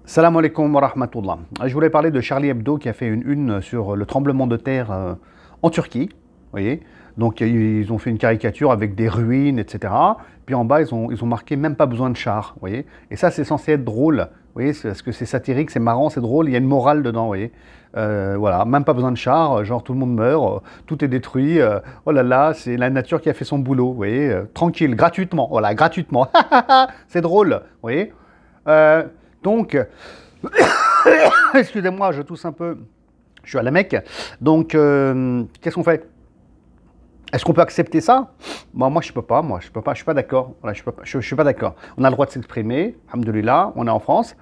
Salam alaikum wa rahmatullah. Je voulais parler de Charlie Hebdo qui a fait une sur le tremblement de terre en Turquie. Vous voyez. Donc ils ont fait une caricature avec des ruines, etc. Puis en bas, ils ont marqué même pas besoin de char. Vous voyez. Et ça, c'est censé être drôle. Vous voyez, parce que c'est satirique, c'est marrant, c'est drôle, il y a une morale dedans. Vous voyez. Voilà, même pas besoin de char, genre tout le monde meurt, tout est détruit. Oh là là, c'est la nature qui a fait son boulot. Vous voyez. Tranquille, gratuitement. Voilà, gratuitement. C'est drôle. Vous voyez. Donc, excusez-moi, je tousse un peu, je suis à la Mecque. Donc, qu'est-ce qu'on fait? Est-ce qu'on peut accepter ça? Moi, je peux pas, je suis pas d'accord. Voilà, je suis pas d'accord. On a le droit de s'exprimer, alhamdoulilah, on est en France.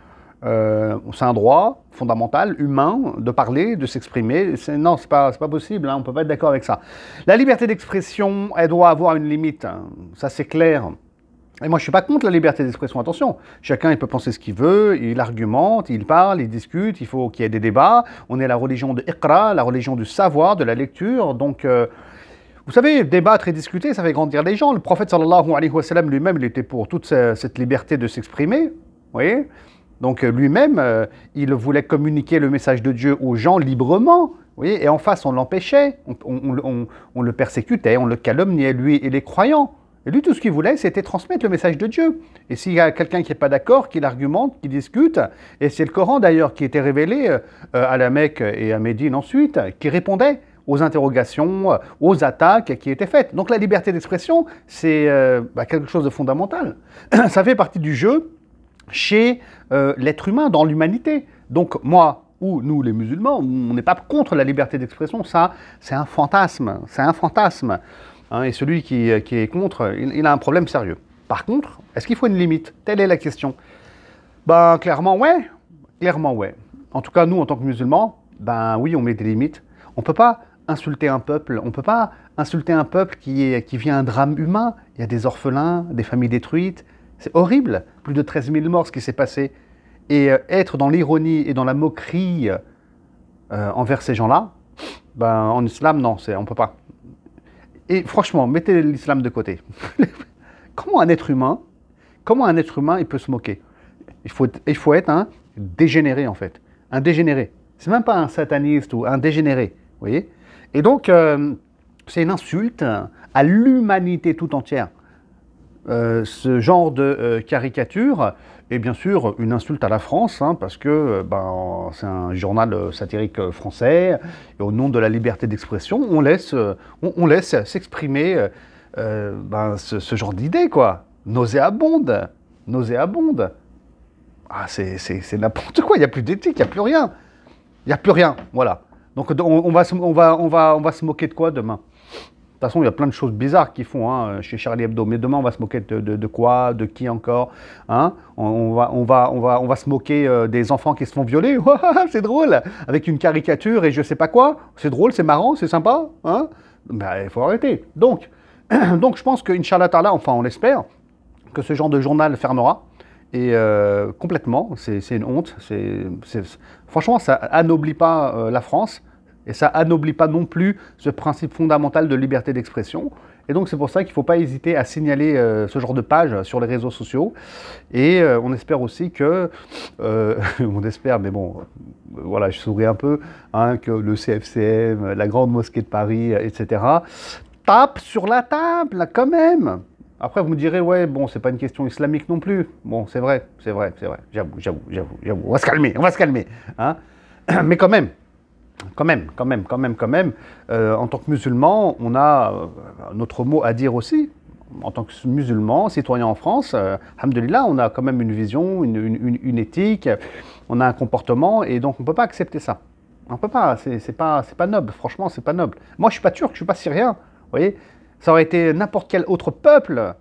C'est un droit fondamental, humain, de parler, de s'exprimer. Non, c'est pas possible, hein, on peut pas être d'accord avec ça. La liberté d'expression, elle doit avoir une limite, hein, ça c'est clair. Et moi, je ne suis pas contre la liberté d'expression, attention. Chacun, il peut penser ce qu'il veut, il argumente, il parle, il discute, il faut qu'il y ait des débats. On est la religion de Iqra, la religion du savoir, de la lecture. Donc, vous savez, débattre et discuter, ça fait grandir les gens. Le prophète, sallallahu alayhi wa sallam, lui-même, il était pour toute cette liberté de s'exprimer. Vous voyez. Donc, lui-même, il voulait communiquer le message de Dieu aux gens librement. Vous voyez. Et en face, on l'empêchait, on le persécutait, on le calomniait, lui et les croyants. Et lui, tout ce qu'il voulait, c'était transmettre le message de Dieu. Et s'il y a quelqu'un qui n'est pas d'accord, qui l'argumente, qui discute, et c'est le Coran d'ailleurs qui était révélé à la Mecque et à Médine ensuite, qui répondait aux interrogations, aux attaques qui étaient faites. Donc la liberté d'expression, c'est quelque chose de fondamental. Ça fait partie du jeu chez l'être humain, dans l'humanité. Donc moi, ou nous les musulmans, on n'est pas contre la liberté d'expression, ça c'est un fantasme, c'est un fantasme. Hein, et celui qui est contre, il a un problème sérieux. Par contre, est-ce qu'il faut une limite? Telle est la question. Ben, clairement, ouais. Clairement, ouais. En tout cas, nous, en tant que musulmans, ben oui, on met des limites. On ne peut pas insulter un peuple. On ne peut pas insulter un peuple qui vit un drame humain. Il y a des orphelins, des familles détruites. C'est horrible. Plus de 13 000 morts, ce qui s'est passé. Et être dans l'ironie et dans la moquerie envers ces gens-là, ben, en islam, non, on ne peut pas. Et franchement, mettez l'islam de côté. Comment un être humain, il peut se moquer? Il faut être un dégénéré, en fait. Un dégénéré. C'est même pas un sataniste ou un dégénéré. Vous voyez? Et donc, c'est une insulte à l'humanité tout entière. Ce genre de caricature est bien sûr une insulte à la France, hein, parce que c'est un journal satirique français, et au nom de la liberté d'expression, on laisse s'exprimer ce genre d'idées, quoi. Nauséabonde. Nauséabonde. Ah, c'est n'importe quoi, il n'y a plus d'éthique, il n'y a plus rien. Il n'y a plus rien, voilà. Donc on va se moquer de quoi demain? De toute façon, il y a plein de choses bizarres qu'ils font chez Charlie Hebdo. Mais demain, on va se moquer de quoi? De qui encore, hein? On va se moquer des enfants qui se font violer. C'est drôle. Avec une caricature et je sais pas quoi. C'est drôle, c'est marrant, c'est sympa. Hein? Ben, il faut arrêter. Donc je pense qu'Inch'Allah Ta'ala, enfin on l'espère, que ce genre de journal fermera. Et complètement, c'est une honte. Franchement, ça anoblit pas la France. Et ça anoblit pas non plus ce principe fondamental de liberté d'expression. Et donc c'est pour ça qu'il ne faut pas hésiter à signaler ce genre de page sur les réseaux sociaux. Et on espère aussi que, on espère, mais bon, voilà, je souris un peu, hein, que le CFCM, la Grande Mosquée de Paris, etc., tape sur la table quand même. Après vous me direz, ouais, bon, c'est pas une question islamique non plus. Bon, c'est vrai, j'avoue. On va se calmer, hein. Mais quand même, en tant que musulman, on a notre mot à dire aussi. En tant que musulman, citoyen en France, alhamdoulilah, on a quand même une vision, une éthique, on a un comportement, et donc on ne peut pas accepter ça. On ne peut pas, c'est pas noble, franchement, c'est pas noble. Moi, je ne suis pas turc, je ne suis pas syrien, vous voyez. Ça aurait été n'importe quel autre peuple,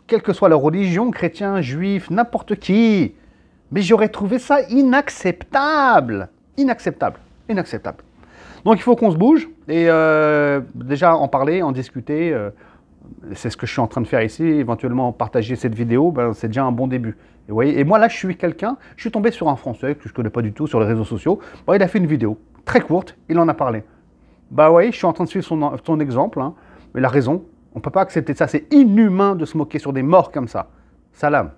quelle que soit leur religion, chrétien, juif, n'importe qui. Mais j'aurais trouvé ça inacceptable. Inacceptable. Donc il faut qu'on se bouge et déjà en parler, en discuter. C'est ce que je suis en train de faire ici. Éventuellement partager cette vidéo, c'est déjà un bon début. Et, vous voyez, et moi là, je suis tombé sur un Français que je ne connais pas du tout sur les réseaux sociaux. Il a fait une vidéo très courte, il en a parlé. Oui, je suis en train de suivre son exemple, hein, mais il a raison. On ne peut pas accepter ça. C'est inhumain de se moquer sur des morts comme ça. Salam.